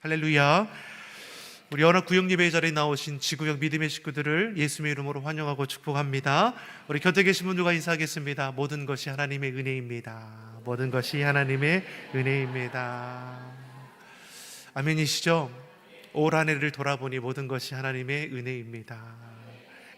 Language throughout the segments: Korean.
할렐루야. 우리 연합 구역 예배 자리에 나오신 지구역 믿음의 식구들을 예수님의 이름으로 환영하고 축복합니다. 우리 곁에 계신 분들과 인사하겠습니다. 모든 것이 하나님의 은혜입니다. 모든 것이 하나님의 은혜입니다. 아멘이시죠? 올 한 해를 돌아보니 모든 것이 하나님의 은혜입니다.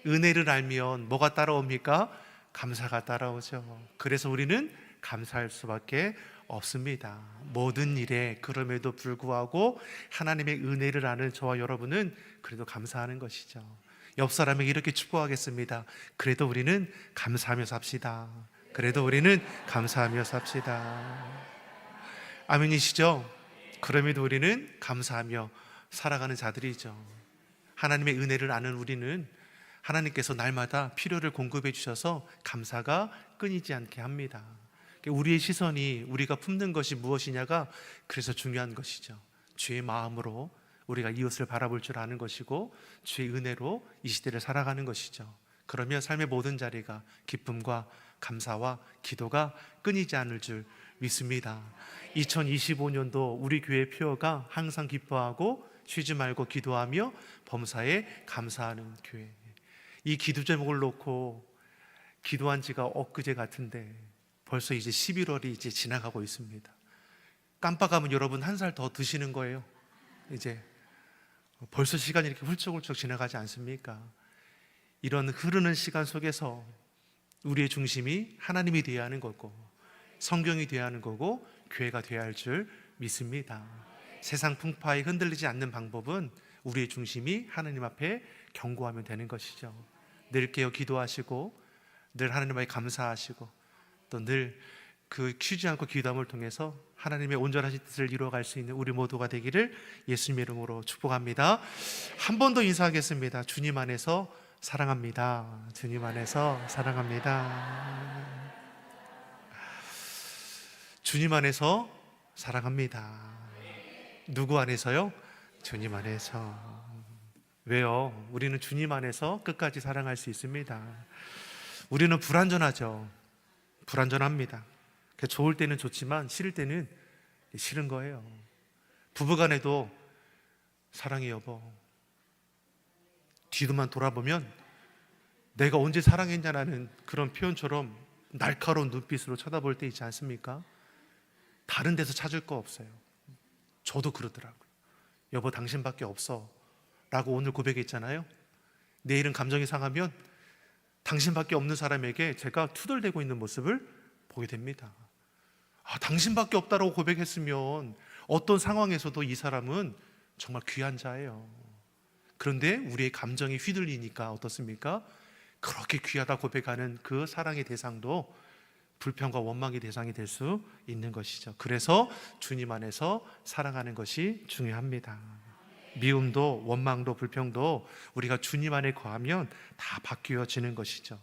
은혜를 알면 뭐가 따라옵니까? 감사가 따라오죠. 그래서 우리는 감사할 수밖에 없습니다. 모든 일에 그럼에도 불구하고 하나님의 은혜를 아는 저와 여러분은 그래도 감사하는 것이죠. 옆 사람에게 이렇게 축복하겠습니다. 그래도 우리는 감사하며 삽시다. 그래도 우리는 감사하며 삽시다. 아멘이시죠? 그럼에도 우리는 감사하며 살아가는 자들이죠. 하나님의 은혜를 아는 우리는 하나님께서 날마다 필요를 공급해 주셔서 감사가 끊이지 않게 합니다. 우리의 시선이 우리가 품는 것이 무엇이냐가 그래서 중요한 것이죠. 주의 마음으로 우리가 이웃을 바라볼 줄 아는 것이고 주의 은혜로 이 시대를 살아가는 것이죠. 그러면 삶의 모든 자리가 기쁨과 감사와 기도가 끊이지 않을 줄 믿습니다. 2025년도 우리 교회 표어가 항상 기뻐하고 쉬지 말고 기도하며 범사에 감사하는 교회. 이 기도 제목을 놓고 기도한 지가 엊그제 같은데 벌써 이제 11월이 이제 지나가고 있습니다. 깜빡하면 여러분 한 살 더 드시는 거예요. 이제 벌써 시간이 이렇게 훌쩍훌쩍 지나가지 않습니까? 이런 흐르는 시간 속에서 우리의 중심이 하나님이 되어야 하는 거고 성경이 되어야 하는 거고 교회가 되어야 할 줄 믿습니다. 세상 풍파에 흔들리지 않는 방법은 우리의 중심이 하나님 앞에 경고하면 되는 것이죠. 늘 깨어 기도하시고 늘 하나님 앞에 감사하시고 또 늘 그 쉬지 않고 기도함을 통해서 하나님의 온전하신 뜻을 이루어갈 수 있는 우리 모두가 되기를 예수님의 이름으로 축복합니다. 한 번 더 인사하겠습니다. 주님 안에서 사랑합니다. 주님 안에서 사랑합니다. 주님 안에서 사랑합니다. 누구 안에서요? 주님 안에서. 왜요? 우리는 주님 안에서 끝까지 사랑할 수 있습니다. 우리는 불완전하죠. 불완전합니다. 좋을 때는 좋지만 싫을 때는 싫은 거예요. 부부간에도 사랑해 여보, 뒤도만 돌아보면 내가 언제 사랑했냐라는 그런 표현처럼 날카로운 눈빛으로 쳐다볼 때 있지 않습니까? 다른 데서 찾을 거 없어요. 저도 그러더라고요. 여보 당신밖에 없어 라고 오늘 고백했잖아요. 내일은 감정이 상하면 당신밖에 없는 사람에게 제가 투덜대고 있는 모습을 보게 됩니다. 당신밖에 없다라고 고백했으면 어떤 상황에서도 이 사람은 정말 귀한 자예요. 그런데 우리의 감정이 휘둘리니까 어떻습니까? 그렇게 귀하다 고백하는 그 사랑의 대상도 불평과 원망의 대상이 될 수 있는 것이죠. 그래서 주님 안에서 사랑하는 것이 중요합니다. 미움도 원망도 불평도 우리가 주님 안에 거하면 다 바뀌어지는 것이죠.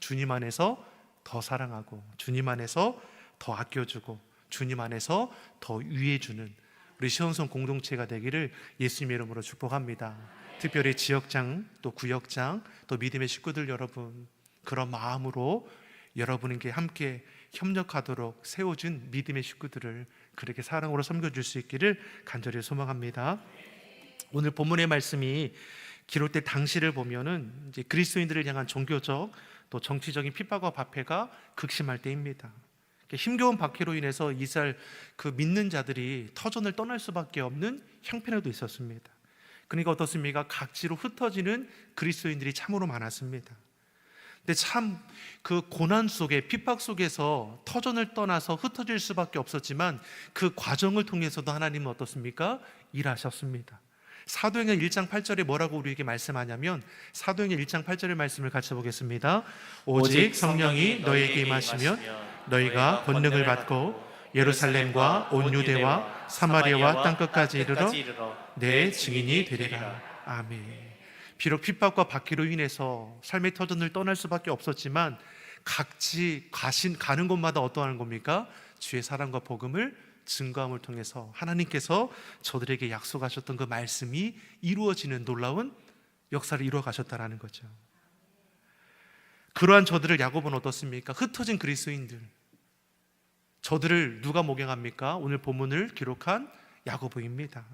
주님 안에서 더 사랑하고 주님 안에서 더 아껴주고 주님 안에서 더 위해주는 우리 시온성 공동체가 되기를 예수님의 이름으로 축복합니다. 특별히 지역장 또 구역장 또 믿음의 식구들 여러분, 그런 마음으로 여러분에게 함께 협력하도록 세워준 믿음의 식구들을 그렇게 사랑으로 섬겨줄 수 있기를 간절히 소망합니다. 오늘 본문의 말씀이 기록될 당시를 보면은 이제 그리스도인들을 향한 종교적 또 정치적인 핍박과 박해가 극심할 때입니다. 힘겨운 박해로 인해서 이스라엘 그 믿는 자들이 터전을 떠날 수밖에 없는 형편에도 있었습니다. 그러니까 어떻습니까? 각지로 흩어지는 그리스도인들이 참으로 많았습니다. 근데 참 그 고난 속에 핍박 속에서 터전을 떠나서 흩어질 수밖에 없었지만 그 과정을 통해서도 하나님은 어떻습니까? 일하셨습니다. 사도행전 1장 8절에 뭐라고 우리에게 말씀하냐면 사도행전 1장 8절의 말씀을 같이 보겠습니다. 오직 성령이 너희에게 임하시면 너희가 권능을 받고 예루살렘과 온 유대와 사마리아와 땅끝까지 이르러 내 증인이 되리라. 아멘. 비록 핍박과 박해로 인해서 삶의 터전을 떠날 수밖에 없었지만 각지 가는 곳마다 어떠한 겁니까? 주의 사랑과 복음을 증거함을 통해서 하나님께서 저들에게 약속하셨던 그 말씀이 이루어지는 놀라운 역사를 이루어 가셨다라는 거죠. 그러한 저들을 야곱은 어떻습니까? 흩어진 그리스도인들, 저들을 누가 목양합니까? 오늘 본문을 기록한 야고보입니다.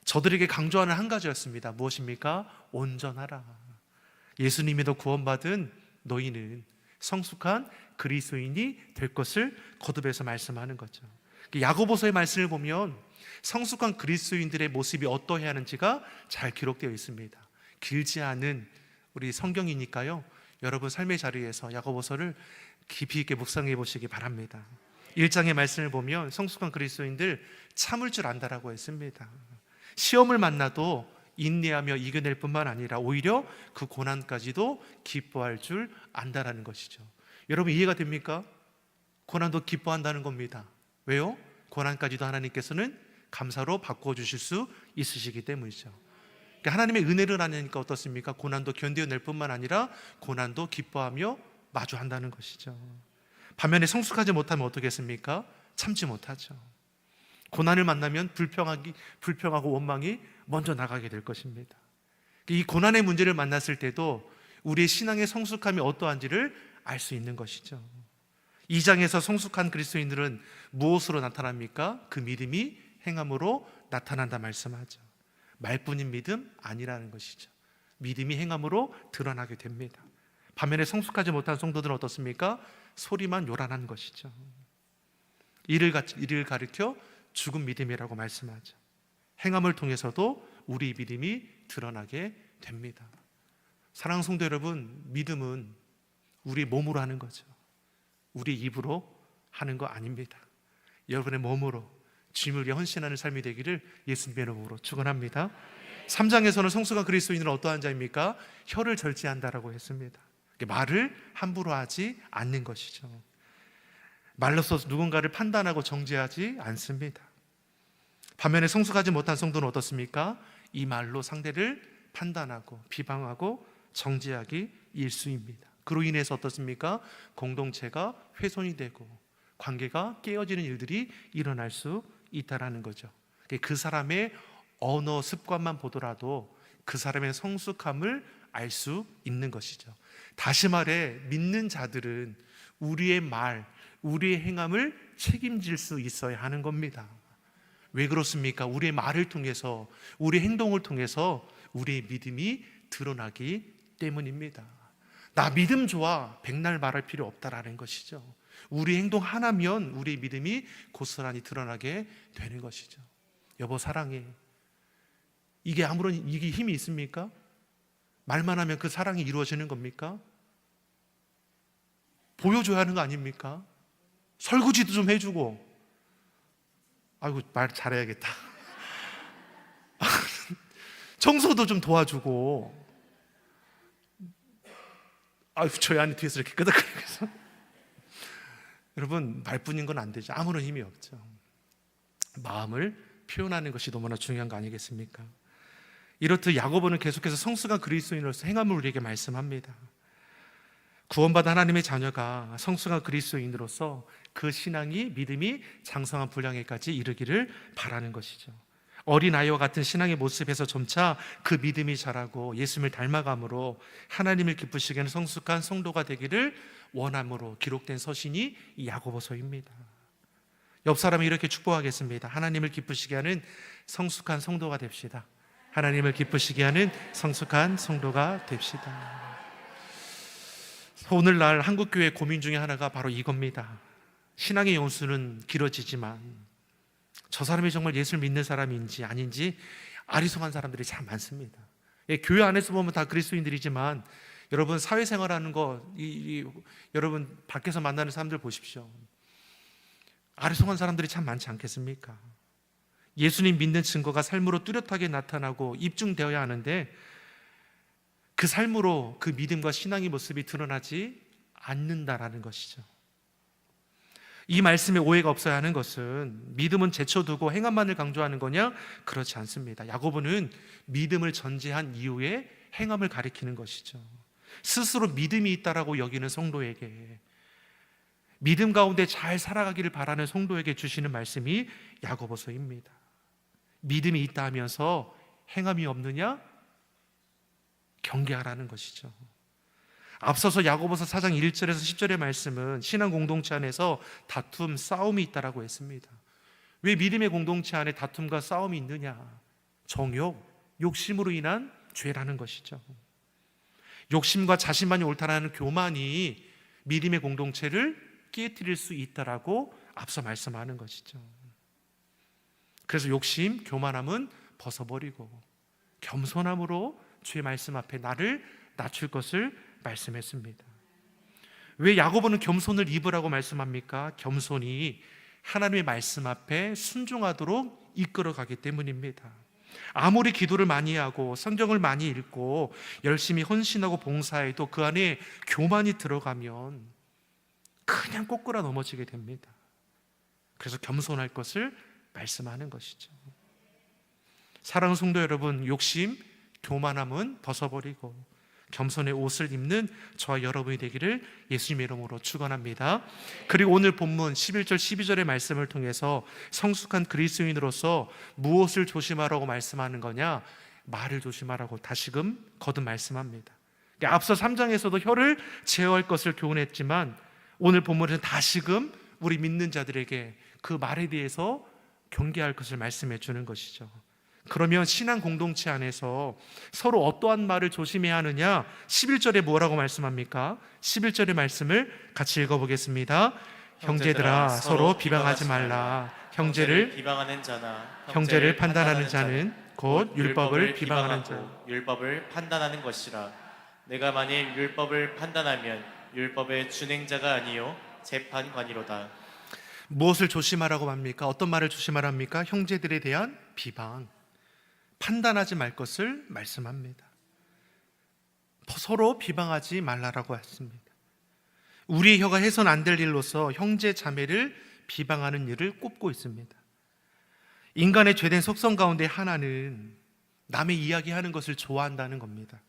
저들에게 강조하는 한 가지였습니다. 무엇입니까? 온전하라. 예수님에도 구원받은 너희는 성숙한 그리스도인이 될 것을 거듭해서 말씀하는 거죠. 야고보서의 말씀을 보면 성숙한 그리스도인들의 모습이 어떠해야 하는지가 잘 기록되어 있습니다. 길지 않은 우리 성경이니까요, 여러분 삶의 자리에서 야고보서를 깊이 있게 묵상해 보시기 바랍니다. 1장의 말씀을 보면 성숙한 그리스도인들 참을 줄 안다라고 했습니다. 시험을 만나도 인내하며 이겨낼 뿐만 아니라 오히려 그 고난까지도 기뻐할 줄 안다라는 것이죠. 여러분 이해가 됩니까? 고난도 기뻐한다는 겁니다. 왜요? 고난까지도 하나님께서는 감사로 바꾸어 주실 수 있으시기 때문이죠. 그러니까 하나님의 은혜를 아니까 어떻습니까? 고난도 견뎌낼 뿐만 아니라 고난도 기뻐하며 마주한다는 것이죠. 반면에 성숙하지 못하면 어떻겠습니까? 참지 못하죠. 고난을 만나면 불평하고 원망이 먼저 나가게 될 것입니다. 이 고난의 문제를 만났을 때도 우리의 신앙의 성숙함이 어떠한지를 알 수 있는 것이죠. 2장에서 성숙한 그리스도인들은 무엇으로 나타납니까? 그 믿음이 행함으로 나타난다 말씀하죠. 말뿐인 믿음 아니라는 것이죠. 믿음이 행함으로 드러나게 됩니다. 반면에 성숙하지 못한 성도들은 어떻습니까? 소리만 요란한 것이죠. 이를 가리켜 죽은 믿음이라고 말씀하죠. 행함을 통해서도 우리 믿음이 드러나게 됩니다. 사랑하는 성도 여러분, 믿음은 우리 몸으로 하는 거죠. 우리 입으로 하는 거 아닙니다. 여러분의 몸으로 주님을 위해 헌신하는 삶이 되기를 예수님의 이름으로 축원합니다. 3장에서는 성숙한 그리스도인은 어떠한 자입니까? 혀를 절제한다라고 했습니다. 말을 함부로 하지 않는 것이죠. 말로써 누군가를 판단하고 정죄하지 않습니다. 반면에 성숙하지 못한 성도는 어떻습니까? 이 말로 상대를 판단하고 비방하고 정죄하기 일쑤입니다. 그로 인해서 어떻습니까? 공동체가 훼손이 되고 관계가 깨어지는 일들이 일어날 수 있다는 거죠. 그 사람의 언어 습관만 보더라도 그 사람의 성숙함을 알 수 있는 것이죠. 다시 말해 믿는 자들은 우리의 말, 우리의 행함을 책임질 수 있어야 하는 겁니다. 왜 그렇습니까? 우리의 말을 통해서, 우리의 행동을 통해서 우리의 믿음이 드러나기 때문입니다. 나 믿음 좋아, 백날 말할 필요 없다라는 것이죠. 우리 행동 하나면 우리의 믿음이 고스란히 드러나게 되는 것이죠. 여보 사랑해. 이게 아무런 힘이 있습니까? 말만 하면 그 사랑이 이루어지는 겁니까? 보여줘야 하는 거 아닙니까? 설거지도 좀 해주고, 아이고 말 잘해야겠다. 청소도 좀 도와주고, 아이고 저희 아내 뒤에서 이렇게 끄덕거리면서. 여러분 말뿐인 건 안 되죠. 아무런 힘이 없죠. 마음을 표현하는 것이 너무나 중요한 거 아니겠습니까? 이렇듯 야고보는 계속해서 성숙한 그리스도인으로서 행함을 우리에게 말씀합니다. 구원받은 하나님의 자녀가 성숙한 그리스도인으로서 그 신앙이, 믿음이 장성한 분량에까지 이르기를 바라는 것이죠. 어린아이와 같은 신앙의 모습에서 점차 그 믿음이 자라고 예수님을 닮아감으로 하나님을 기쁘시게 하는 성숙한 성도가 되기를 원함으로 기록된 서신이 이 야고보서입니다. 옆 사람이 이렇게 축복하겠습니다. 하나님을 기쁘시게 하는 성숙한 성도가 됩시다. 하나님을 기쁘시게 하는 성숙한 성도가 됩시다. 오늘날 한국교회 고민 중에 하나가 바로 이겁니다. 신앙의 연수는 길어지지만 저 사람이 정말 예수를 믿는 사람인지 아닌지 아리송한 사람들이 참 많습니다. 교회 안에서 보면 다 그리스도인들이지만 여러분 사회생활하는 거 여러분 밖에서 만나는 사람들 보십시오. 아리송한 사람들이 참 많지 않겠습니까? 예수님 믿는 증거가 삶으로 뚜렷하게 나타나고 입증되어야 하는데 그 삶으로 그 믿음과 신앙의 모습이 드러나지 않는다라는 것이죠. 이 말씀에 오해가 없어야 하는 것은 믿음은 제쳐두고 행함만을 강조하는 거냐? 그렇지 않습니다. 야고보는 믿음을 전제한 이후에 행함을 가리키는 것이죠. 스스로 믿음이 있다라고 여기는 성도에게, 믿음 가운데 잘 살아가기를 바라는 성도에게 주시는 말씀이 야고보서입니다. 믿음이 있다 하면서 행함이 없느냐? 경계하라는 것이죠. 앞서서 야고보서 4장 1절에서 10절의 말씀은 신앙 공동체 안에서 다툼, 싸움이 있다라고 했습니다. 왜 믿음의 공동체 안에 다툼과 싸움이 있느냐? 정욕, 욕심으로 인한 죄라는 것이죠. 욕심과 자신만이 옳다라는 교만이 믿음의 공동체를 깨뜨릴 수 있다라고 앞서 말씀하는 것이죠. 그래서 욕심, 교만함은 벗어버리고 겸손함으로 주의 말씀 앞에 나를 낮출 것을 말씀했습니다. 왜 야고보는 겸손을 입으라고 말씀합니까? 겸손이 하나님의 말씀 앞에 순종하도록 이끌어가기 때문입니다. 아무리 기도를 많이 하고 성경을 많이 읽고 열심히 헌신하고 봉사해도 그 안에 교만이 들어가면 그냥 꼬꾸라 넘어지게 됩니다. 그래서 겸손할 것을 말씀하는 것이죠. 사랑하는 성도 여러분, 욕심, 교만함은 벗어버리고 겸손의 옷을 입는 저와 여러분이 되기를 예수님의 이름으로 축원합니다. 그리고 오늘 본문 11절 12절의 말씀을 통해서 성숙한 그리스도인으로서 무엇을 조심하라고 말씀하는 거냐? 말을 조심하라고 다시금 거듭 말씀합니다. 앞서 3장에서도 혀를 제어할 것을 교훈했지만 오늘 본문에는 다시금 우리 믿는 자들에게 그 말에 대해서 경계할 것을 말씀해 주는 것이죠. 그러면 신앙 공동체 안에서 서로 어떠한 말을 조심해야 하느냐? 11절에 뭐라고 말씀합니까? 11절의 말씀을 같이 읽어보겠습니다. 형제들아 서로 비방하지 말라. 형제를 비방하는 자나 형제를 판단하는 자는 곧 율법을 비방하는 자, 율법을 판단하는 것이라. 내가 만일 율법을 판단하면 율법의 준행자가 아니요 재판관이로다. 무엇을 조심하라고 합니까? 어떤 말을 조심하랍니까? 형제들에 대한 비방, 판단하지 말 것을 말씀합니다. 서로 비방하지 말라라고 했습니다. 우리의 혀가 해서는 안 될 일로서 형제 자매를 비방하는 일을 꼽고 있습니다. 인간의 죄된 속성 가운데 하나는 남의 이야기하는 것을 좋아한다는 겁니다.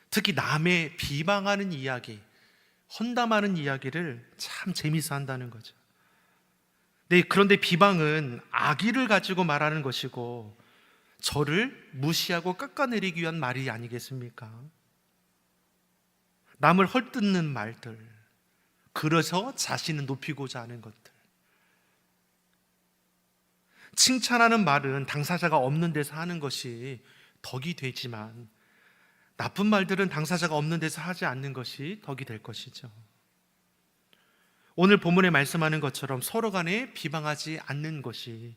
특히 남의 비방하는 이야기, 헌담하는 이야기를 참 재미있어 한다는 거죠. 네, 그런데 비방은 악의를 가지고 말하는 것이고 저를 무시하고 깎아내리기 위한 말이 아니겠습니까? 남을 헐뜯는 말들, 그래서 자신을 높이고자 하는 것들. 칭찬하는 말은 당사자가 없는 데서 하는 것이 덕이 되지만 나쁜 말들은 당사자가 없는 데서 하지 않는 것이 덕이 될 것이죠. 오늘 본문에 말씀하는 것처럼 서로 간에 비방하지 않는 것이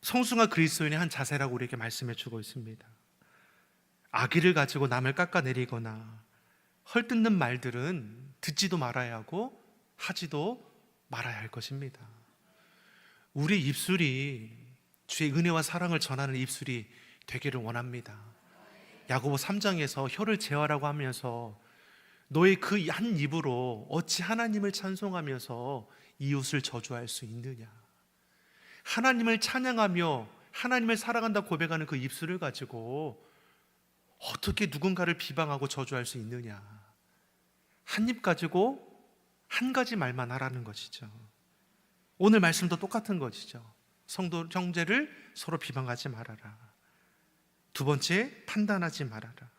성숙한 그리스도인의 한 자세라고 우리에게 말씀해 주고 있습니다. 악의를 가지고 남을 깎아내리거나 헐뜯는 말들은 듣지도 말아야 하고 하지도 말아야 할 것입니다. 우리 입술이 주의 은혜와 사랑을 전하는 입술이 되기를 원합니다. 야고보 3장에서 혀를 제어하라고 하면서 너의 그 한 입으로 어찌 하나님을 찬송하면서 이웃을 저주할 수 있느냐? 하나님을 찬양하며 하나님을 사랑한다 고백하는 그 입술을 가지고 어떻게 누군가를 비방하고 저주할 수 있느냐? 한 입 가지고 한 가지 말만 하라는 것이죠. 오늘 말씀도 똑같은 것이죠. 성도 형제를 서로 비방하지 말아라. 두 번째, 판단하지 말아라.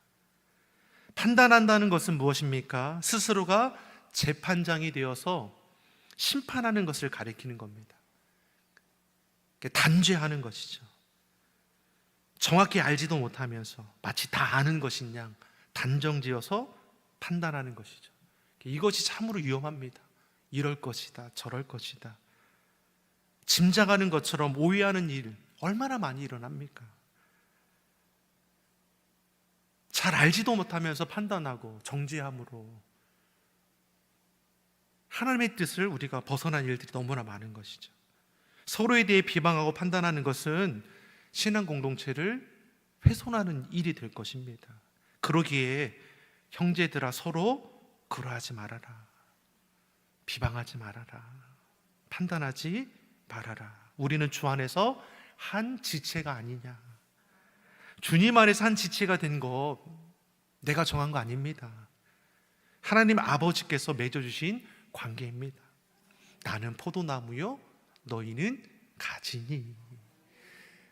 판단한다는 것은 무엇입니까? 스스로가 재판장이 되어서 심판하는 것을 가리키는 겁니다. 단죄하는 것이죠. 정확히 알지도 못하면서 마치 다 아는 것인 양 단정지어서 판단하는 것이죠. 이것이 참으로 위험합니다. 이럴 것이다, 저럴 것이다. 짐작하는 것처럼 오해하는 일 얼마나 많이 일어납니까? 잘 알지도 못하면서 판단하고 정죄함으로 하나님의 뜻을 우리가 벗어난 일들이 너무나 많은 것이죠. 서로에 대해 비방하고 판단하는 것은 신앙 공동체를 훼손하는 일이 될 것입니다. 그러기에 형제들아 서로 그러하지 말아라. 비방하지 말아라. 판단하지 말아라. 우리는 주 안에서 한 지체가 아니냐. 주님 안에서 한 지체가 된 것 내가 정한 거 아닙니다. 하나님 아버지께서 맺어주신 관계입니다. 나는 포도나무요 너희는 가지니.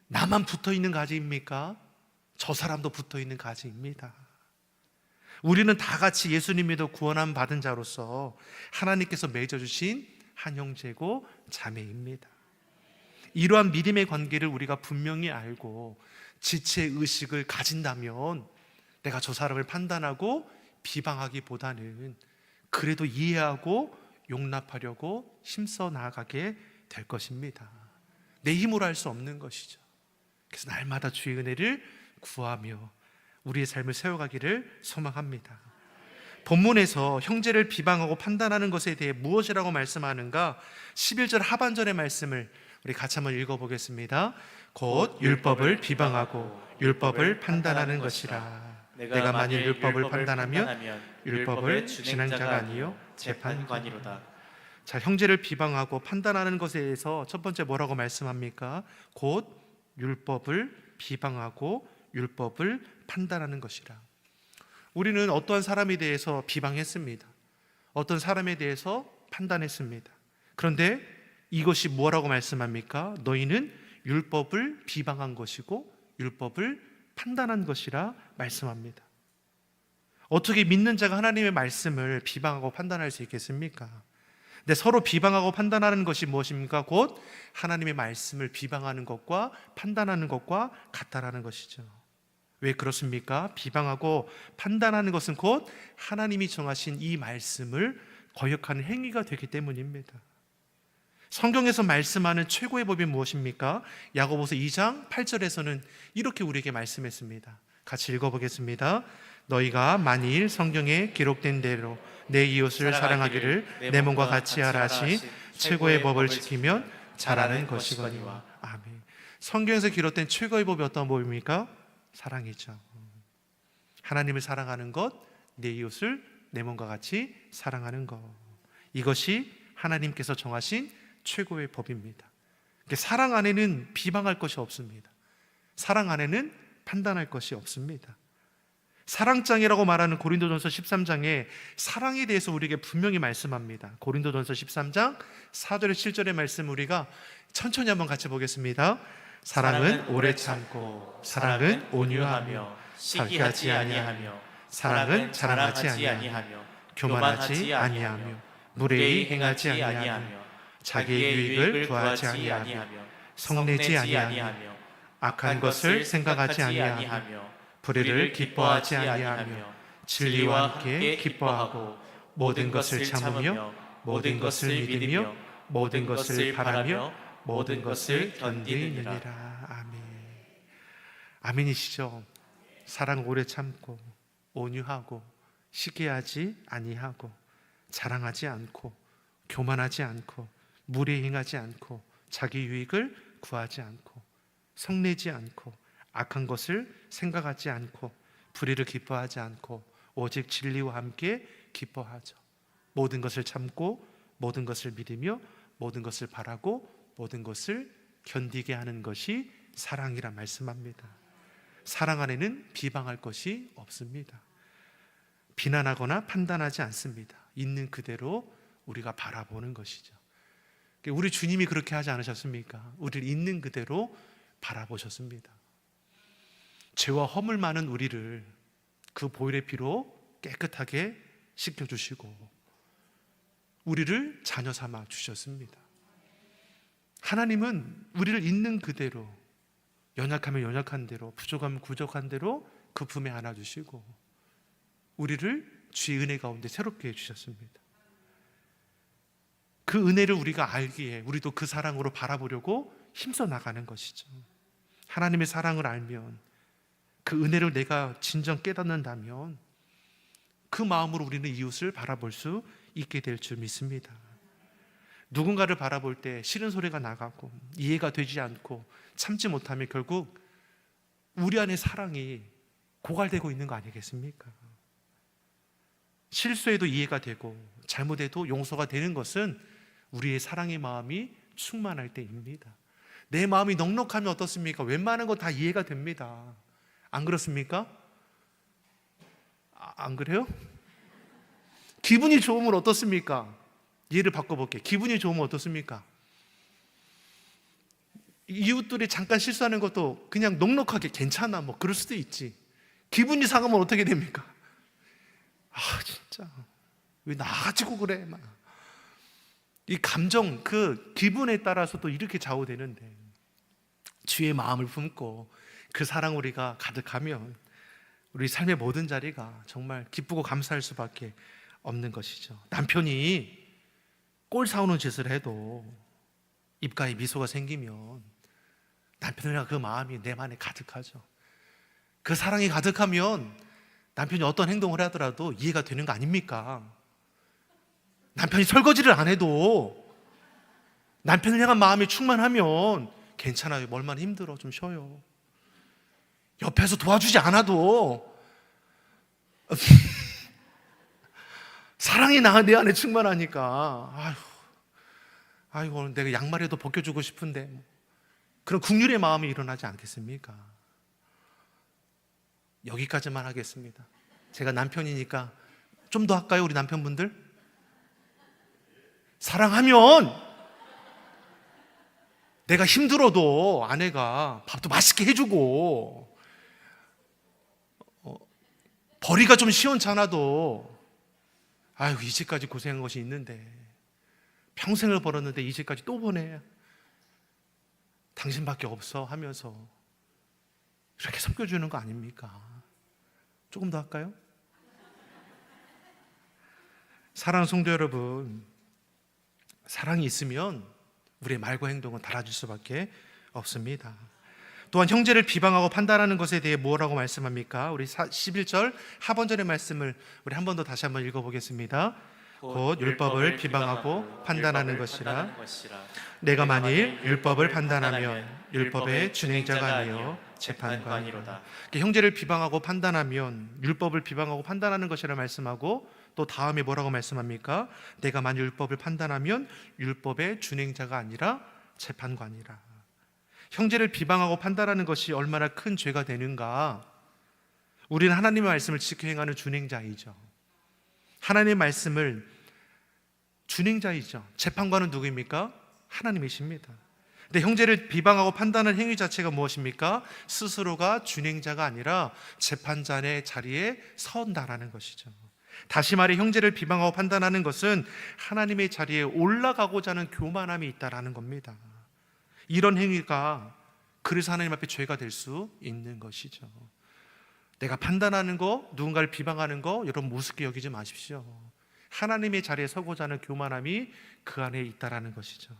나만 붙어있는 가지입니까? 저 사람도 붙어있는 가지입니다. 우리는 다 같이 예수님 믿어 구원함 받은 자로서 하나님께서 맺어주신 한 형제고 자매입니다. 이러한 믿음의 관계를 우리가 분명히 알고 지체 의식을 가진다면 내가 저 사람을 판단하고 비방하기보다는 그래도 이해하고 용납하려고 힘써 나아가게 될 것입니다. 내 힘으로 할 수 없는 것이죠. 그래서 날마다 주의 은혜를 구하며 우리의 삶을 세워가기를 소망합니다. 본문에서 형제를 비방하고 판단하는 것에 대해 무엇이라고 말씀하는가? 11절 하반절의 말씀을 우리 같이 한번 읽어보겠습니다. 곧 율법을 비방하고 율법을 판단하는 것이라. 내가 만일 율법을 판단하면 율법을 진행자가 아니요 재판관이로다. 자, 형제를 비방하고 판단하는 것에 대해서 첫 번째 뭐라고 말씀합니까? 곧 율법을 비방하고 율법을 판단하는 것이라. 우리는 어떠한 사람에 대해서 비방했습니다. 어떤 사람에 대해서 판단했습니다. 그런데 이것이 뭐라고 말씀합니까? 너희는 율법을 비방한 것이고 율법을 판단한 것이라 말씀합니다. 어떻게 믿는 자가 하나님의 말씀을 비방하고 판단할 수 있겠습니까? 근데 서로 비방하고 판단하는 것이 무엇입니까? 곧 하나님의 말씀을 비방하는 것과 판단하는 것과 같다라는 것이죠. 왜 그렇습니까? 비방하고 판단하는 것은 곧 하나님이 정하신 이 말씀을 거역하는 행위가 되기 때문입니다. 성경에서 말씀하는 최고의 법이 무엇입니까? 야고보서 2장 8절에서는 이렇게 우리에게 말씀했습니다. 같이 읽어보겠습니다. 너희가 만일 성경에 기록된 대로 내 이웃을 사랑하기를 내 몸과 같이 하라 하신 최고의 법을 지키면 잘하는 것이거니와. 아멘. 성경에서 기록된 최고의 법이 어떤 법입니까? 사랑이죠. 하나님을 사랑하는 것, 내 이웃을 내 몸과 같이 사랑하는 것. 이것이 하나님께서 정하신 최고의 법입니다. 사랑 안에는 비방할 것이 없습니다. 사랑 안에는 판단할 것이 없습니다. 사랑장이라고 말하는 고린도전서 13장에 사랑에 대해서 우리에게 분명히 말씀합니다. 고린도전서 13장 4절에 7절의 말씀 우리가 천천히 한번 같이 보겠습니다. 사랑은 오래 참고 사랑은 온유하며 시기하지 아니하며 사랑은 자랑하지 아니하며 교만하지 아니하며 무례히 행하지 아니하며 자기의 유익을 구하지 아니하며 성내지 아니하며 악한 것을 생각하지 아니하며 불의를 기뻐하지 아니하며 진리와 함께 기뻐하고 모든 것을 참으며 모든 것을 믿으며 모든 것을 바라며 모든 것을 견디느니라. 아멘. 아멘이시죠? 사랑 오래 참고 온유하고 시기하지 아니하고 자랑하지 않고 교만하지 않고 무례히 행하지 않고 자기 유익을 구하지 않고 성내지 않고 악한 것을 생각하지 않고 불의를 기뻐하지 않고 오직 진리와 함께 기뻐하죠. 모든 것을 참고 모든 것을 믿으며 모든 것을 바라고 모든 것을 견디게 하는 것이 사랑이라 말씀합니다. 사랑 안에는 비방할 것이 없습니다. 비난하거나 판단하지 않습니다. 있는 그대로 우리가 바라보는 것이죠. 우리 주님이 그렇게 하지 않으셨습니까? 우리를 있는 그대로 바라보셨습니다. 죄와 허물 많은 우리를 그 보혈의 피로 깨끗하게 씻겨주시고 우리를 자녀 삼아 주셨습니다. 하나님은 우리를 있는 그대로, 연약하면 연약한 대로, 부족하면 부족한 대로 그 품에 안아주시고 우리를 주의 은혜 가운데 새롭게 해주셨습니다. 그 은혜를 우리가 알기에 우리도 그 사랑으로 바라보려고 힘써 나가는 것이죠. 하나님의 사랑을 알면, 그 은혜를 내가 진정 깨닫는다면 그 마음으로 우리는 이웃을 바라볼 수 있게 될 줄 믿습니다. 누군가를 바라볼 때 싫은 소리가 나가고 이해가 되지 않고 참지 못하면 결국 우리 안에 사랑이 고갈되고 있는 거 아니겠습니까? 실수해도 이해가 되고 잘못해도 용서가 되는 것은 우리의 사랑의 마음이 충만할 때입니다. 내 마음이 넉넉하면 어떻습니까? 웬만한 거 다 이해가 됩니다. 안 그렇습니까? 안 그래요? 기분이 좋으면 어떻습니까? 예를 바꿔볼게요. 기분이 좋으면 어떻습니까? 이웃들이 잠깐 실수하는 것도 그냥 넉넉하게 괜찮아, 뭐 그럴 수도 있지. 기분이 상하면 어떻게 됩니까? 아 진짜 왜 나 가지고 그래 막. 이 감정, 그 기분에 따라서 또 이렇게 좌우되는데, 주의 마음을 품고 그 사랑 우리가 가득하면 우리 삶의 모든 자리가 정말 기쁘고 감사할 수밖에 없는 것이죠. 남편이 꼴 사오는 짓을 해도 입가에 미소가 생기면 남편이랑 그 마음이 내 안에 가득하죠. 그 사랑이 가득하면 남편이 어떤 행동을 하더라도 이해가 되는 거 아닙니까? 남편이 설거지를 안 해도 남편을 향한 마음이 충만하면 괜찮아요. 얼마나 힘들어. 좀 쉬어요. 옆에서 도와주지 않아도 사랑이 내 안에 충만하니까 아이고 내가 양말이라도 벗겨주고 싶은데, 그런 국률의 마음이 일어나지 않겠습니까? 여기까지만 하겠습니다. 제가 남편이니까 좀 더 할까요? 우리 남편분들? 사랑하면 내가 힘들어도 아내가 밥도 맛있게 해주고, 벌이가 좀 시원찮아도 아유 이 집까지 고생한 것이 있는데, 평생을 벌었는데 이 집까지 또 보내, 당신밖에 없어 하면서 이렇게 섬겨주는 거 아닙니까? 조금 더 할까요? 사랑하는 성도 여러분, 사랑이 있으면 우리의 말과 행동은 달라질 수밖에 없습니다. 또한 형제를 비방하고 판단하는 것에 대해 뭐라고 말씀합니까? 우리 11절 하반절의 말씀을 우리 한 번 더 다시 한번 읽어보겠습니다. 곧 율법을 비방하고 판단하는 것이라. 내가 만일 율법을 판단하면 율법의 준행자가 아니요 재판관이로다. 형제를 비방하고 판단하면 율법을 비방하고 판단하는 것이라 말씀하고, 또 다음에 뭐라고 말씀합니까? 내가 만일 율법을 판단하면 율법의 준행자가 아니라 재판관이라. 형제를 비방하고 판단하는 것이 얼마나 큰 죄가 되는가? 우리는 하나님의 말씀을 지켜 행하는 준행자이죠. 하나님의 말씀을 준행자이죠. 재판관은 누구입니까? 하나님이십니다. 근데 형제를 비방하고 판단하는 행위 자체가 무엇입니까? 스스로가 준행자가 아니라 재판장의 자리에 선다라는 것이죠. 다시 말해 형제를 비방하고 판단하는 것은 하나님의 자리에 올라가고자 하는 교만함이 있다라는 겁니다. 이런 행위가 그래서 하나님 앞에 죄가 될 수 있는 것이죠. 내가 판단하는 거, 누군가를 비방하는 거 여러분 우습게 여기지 마십시오. 하나님의 자리에 서고자 하는 교만함이 그 안에 있다라는 것이죠.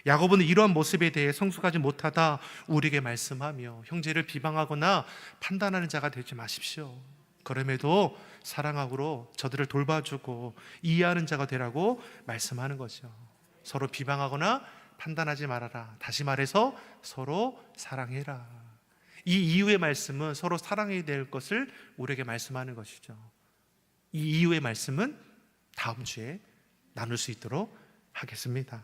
야고보는 이러한 모습에 대해 성숙하지 못하다 우리에게 말씀하며, 형제를 비방하거나 판단하는 자가 되지 마십시오. 그럼에도 사랑하고 저들을 돌봐주고 이해하는 자가 되라고 말씀하는 거죠. 서로 비방하거나 판단하지 말아라. 다시 말해서 서로 사랑해라. 이 이후의 말씀은 서로 사랑해야 될 것을 우리에게 말씀하는 것이죠. 이 이후의 말씀은 다음 주에 나눌 수 있도록 하겠습니다.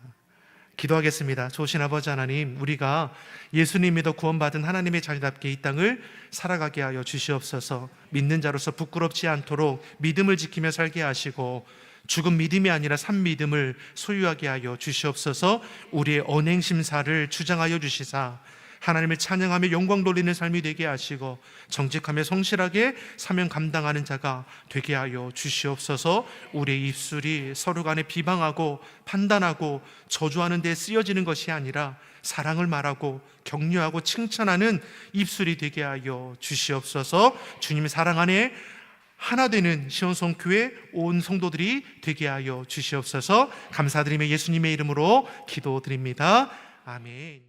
기도하겠습니다. 좋으신 아버지 하나님, 우리가 예수님 믿어 구원받은 하나님의 자녀답게 이 땅을 살아가게 하여 주시옵소서. 믿는 자로서 부끄럽지 않도록 믿음을 지키며 살게 하시고, 죽은 믿음이 아니라 산 믿음을 소유하게 하여 주시옵소서. 우리의 언행심사를 주장하여 주시사 하나님을 찬양하며 영광 돌리는 삶이 되게 하시고, 정직하며 성실하게 사명 감당하는 자가 되게 하여 주시옵소서. 우리의 입술이 서로 간에 비방하고 판단하고 저주하는 데 쓰여지는 것이 아니라 사랑을 말하고 격려하고 칭찬하는 입술이 되게 하여 주시옵소서. 주님의 사랑 안에 하나 되는 시온성교회 온 성도들이 되게 하여 주시옵소서. 감사드리며 예수님의 이름으로 기도드립니다. 아멘.